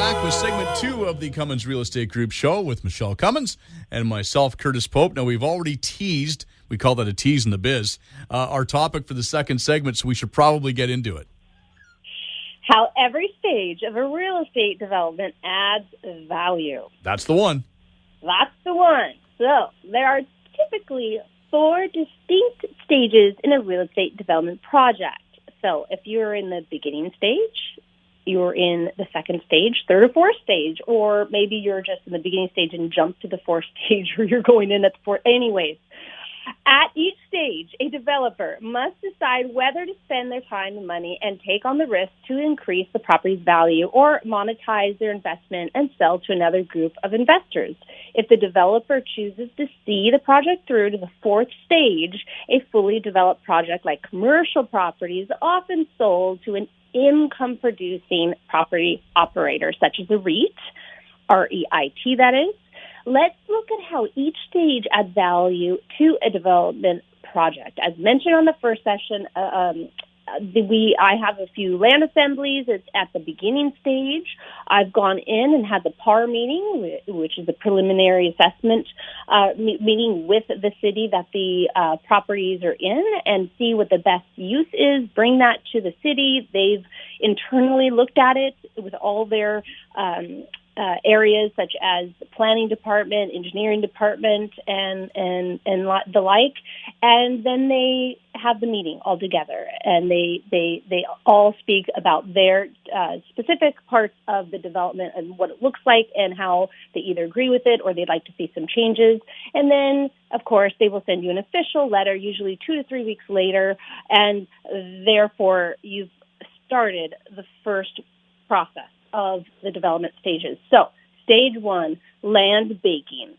back with segment 2 of the Cummins Real Estate Group show with Michele Cummins and myself, Curtis Pope. Now, we've already teased, we call that a tease in the biz, our topic for the second segment, so we should probably get into it. How every stage of a real estate development adds value. That's the one. That's the one. So, there are typically 4 distinct stages in a real estate development project. So, if you're in the beginning stage, you're in the second stage, third or fourth stage, or maybe you're just in the beginning stage and jump to the fourth stage, or you're going in at the fourth. Anyways, at each stage, a developer must decide whether to spend their time and money and take on the risk to increase the property's value or monetize their investment and sell to another group of investors. If the developer chooses to see the project through to the fourth stage, a fully developed project like commercial property is often sold to an income-producing property operator, such as a REIT, R-E-I-T, that is. Let's look at how each stage adds value to a development project. As mentioned on the first session, I have a few land assemblies. It's at the beginning stage. I've gone in and had the PAR meeting, which is the preliminary assessment meeting with the city that the properties are in, and see what the best use is, bring that to the city. They've internally looked at it with all their areas such as the planning department, engineering department, and the like, and then they have the meeting all together, and they all speak about their specific parts of the development and what it looks like and how they either agree with it or they'd like to see some changes. And then, of course, they will send you an official letter, usually 2 to 3 weeks later, and therefore you've started the first process of the development stages. So, stage 1, land banking.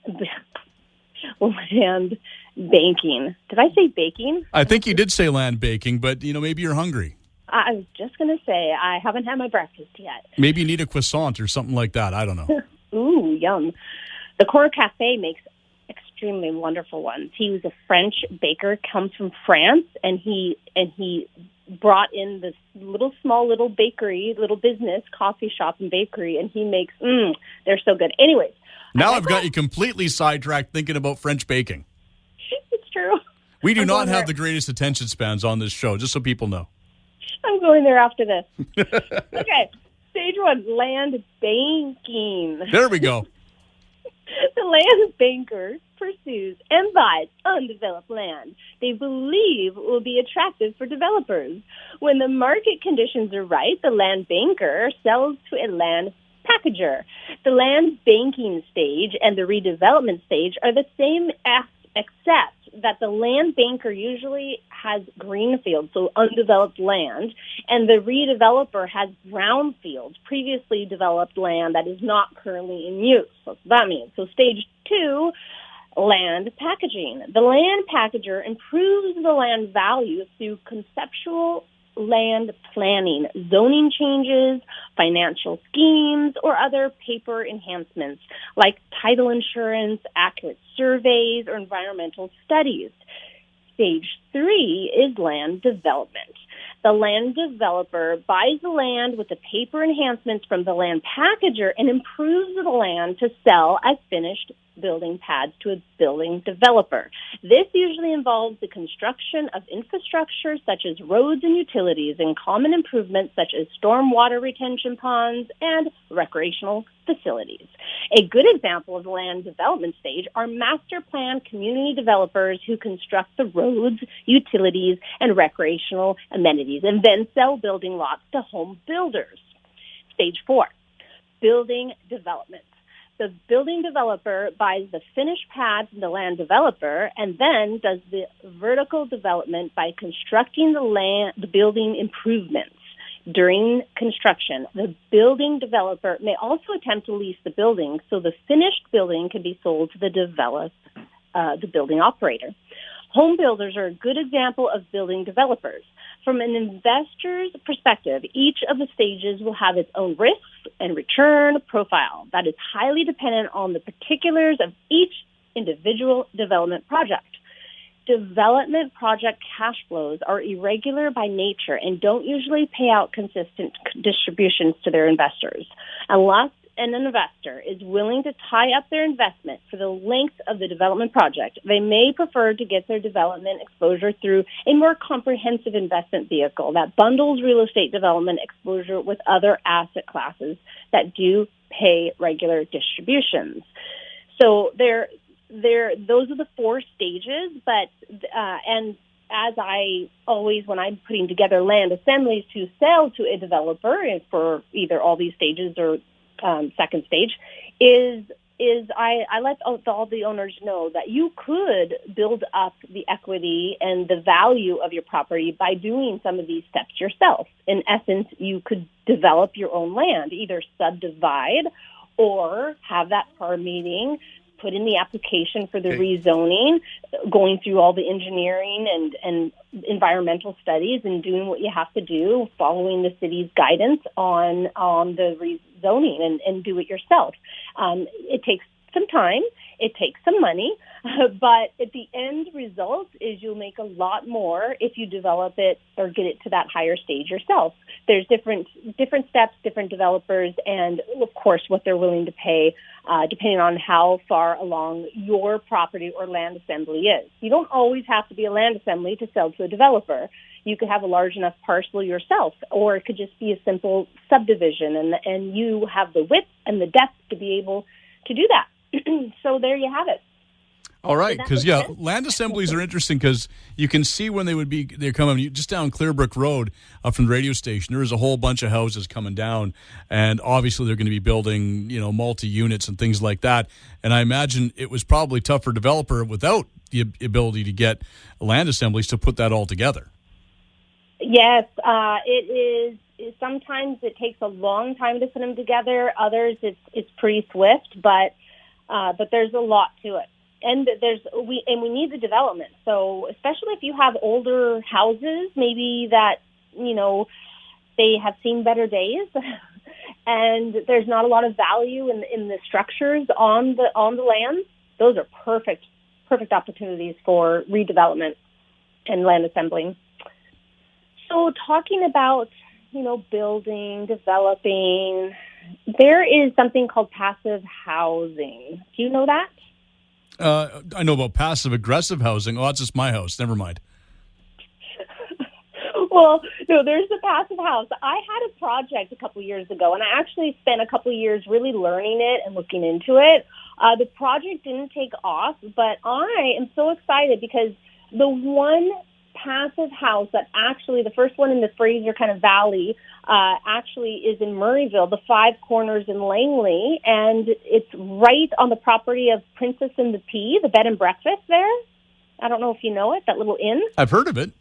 Land banking. Did I say baking? I think you did say land baking, but, maybe you're hungry. I was just going to say, I haven't had my breakfast yet. Maybe you need a croissant or something like that. I don't know. Ooh, yum. The Corner Cafe makes extremely wonderful ones. He was a French baker, comes from France, and he brought in this small bakery, little business, coffee shop and bakery, and he makes, they're so good. Anyways. Now I've got you completely sidetracked thinking about French baking. It's true. We do not have the greatest attention spans on this show, just so people know. I'm going there after this. Okay, stage 1, land banking. There we go. The land banker pursues and buys undeveloped land they believe will be attractive for developers. When the market conditions are right, the land banker sells to a land packager. The land banking stage and the redevelopment stage are the same, except that the land banker usually has greenfield, so undeveloped land, and the redeveloper has brownfield, previously developed land that is not currently in use. That's what that means. So stage 2, land packaging. The land packager improves the land value through conceptual land planning, zoning changes, financial schemes, or other paper enhancements like title insurance, accurate surveys, or environmental studies. Stage 3 is land development. The land developer buys the land with the paper enhancements from the land packager and improves the land to sell as finished building pads to a building developer. This usually involves the construction of infrastructure such as roads and utilities and common improvements such as stormwater retention ponds and recreational facilities. A good example of the land development stage are master plan community developers who construct the roads, utilities, and recreational amenities and then sell building lots to home builders. Stage 4, building development. The building developer buys the finished pad from the land developer and then does the vertical development by constructing the building improvements. During construction, the building developer may also attempt to lease the building so the finished building can be sold to the building operator. Home builders are a good example of building developers. From an investor's perspective, each of the stages will have its own risks and return profile that is highly dependent on the particulars of each individual development project. development project cash flows are irregular by nature and don't usually pay out consistent distributions to their investors. Unless an investor is willing to tie up their investment for the length of the development project, they may prefer to get their development exposure through a more comprehensive investment vehicle that bundles real estate development exposure with other asset classes that do pay regular distributions. So those are the 4 stages, but and as I always, when I'm putting together land assemblies to sell to a developer for either all these stages or second stage, I let all the owners know that you could build up the equity and the value of your property by doing some of these steps yourself. In essence, you could develop your own land, either subdivide or have that PAR meeting, put in the application for the rezoning, going through all the engineering and environmental studies and doing what you have to do, following the city's guidance on the rezoning and do it yourself. It takes some time. It takes some money, but at the end result is you'll make a lot more if you develop it or get it to that higher stage yourself. There's different steps, different developers, and of course what they're willing to pay, depending on how far along your property or land assembly is. You don't always have to be a land assembly to sell to a developer. You could have a large enough parcel yourself, or it could just be a simple subdivision, and you have the width and the depth to be able to do that. So there you have it. All right, because land assemblies are interesting because you can see when they're coming just down Clearbrook Road from the radio station. There is a whole bunch of houses coming down, and obviously they're going to be building, multi-units and things like that. And I imagine it was probably tough for a developer without the ability to get land assemblies to put that all together. Yes, it is. Sometimes it takes a long time to put them together. Others, it's pretty swift, but there's a lot to it. And we need the development. So especially if you have older houses, maybe that, they have seen better days and there's not a lot of value in the structures on the land. Those are perfect opportunities for redevelopment and land assembling. So talking about, building, developing, there is something called passive housing. Do you know that? I know about passive-aggressive housing. Oh, that's just my house. Never mind. Well, no, there's the passive house. I had a project a couple years ago, and I actually spent a couple years really learning it and looking into it. The project didn't take off, but I am so excited because the one passive house that actually, the first one in the Fraser kind of valley, actually is in Murrayville, the Five Corners in Langley, and it's right on the property of Princess and the Pea, the bed and breakfast there. I don't know if you know it, that little inn. I've heard of it.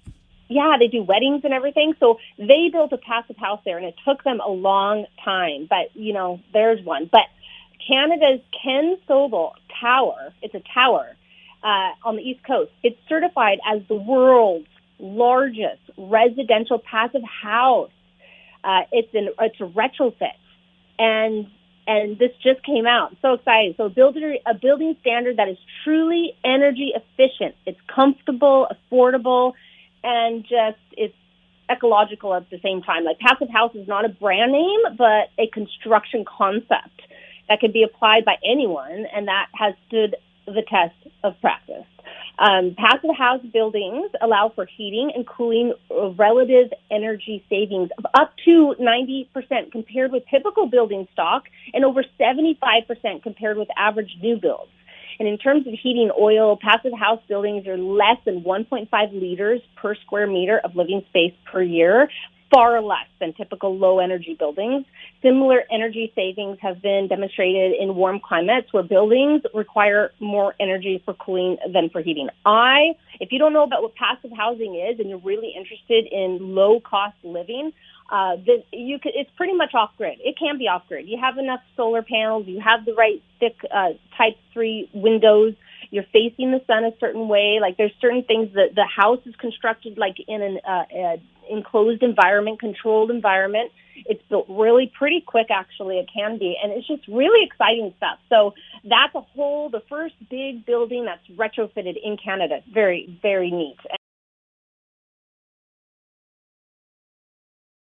Yeah, they do weddings and everything. So they built a passive house there, and it took them a long time. But, there's one. But Canada's Ken Sobel Tower, it's a tower on the East Coast. It's certified as the world's largest residential passive house. It's a retrofit, and this just came out. So exciting! So a building standard that is truly energy efficient. It's comfortable, affordable, and just it's ecological at the same time. Like passive house is not a brand name, but a construction concept that can be applied by anyone, and that has stood the test of practice. Passive house buildings allow for heating and cooling relative energy savings of up to 90% compared with typical building stock and over 75% compared with average new builds. And in terms of heating oil, passive house buildings are less than 1.5 liters per square meter of living space per year, far less than typical low-energy buildings. Similar energy savings have been demonstrated in warm climates where buildings require more energy for cooling than for heating. If you don't know about what passive housing is and you're really interested in low-cost living, it's pretty much off-grid. It can be off-grid. You have enough solar panels. You have the right thick Type 3 windows. You're facing the sun a certain way. Like there's certain things that the house is constructed like in an enclosed environment, controlled environment. It's built really pretty quick, actually. It can be. And it's just really exciting stuff. So that's the first big building that's retrofitted in Canada. It's very, very neat.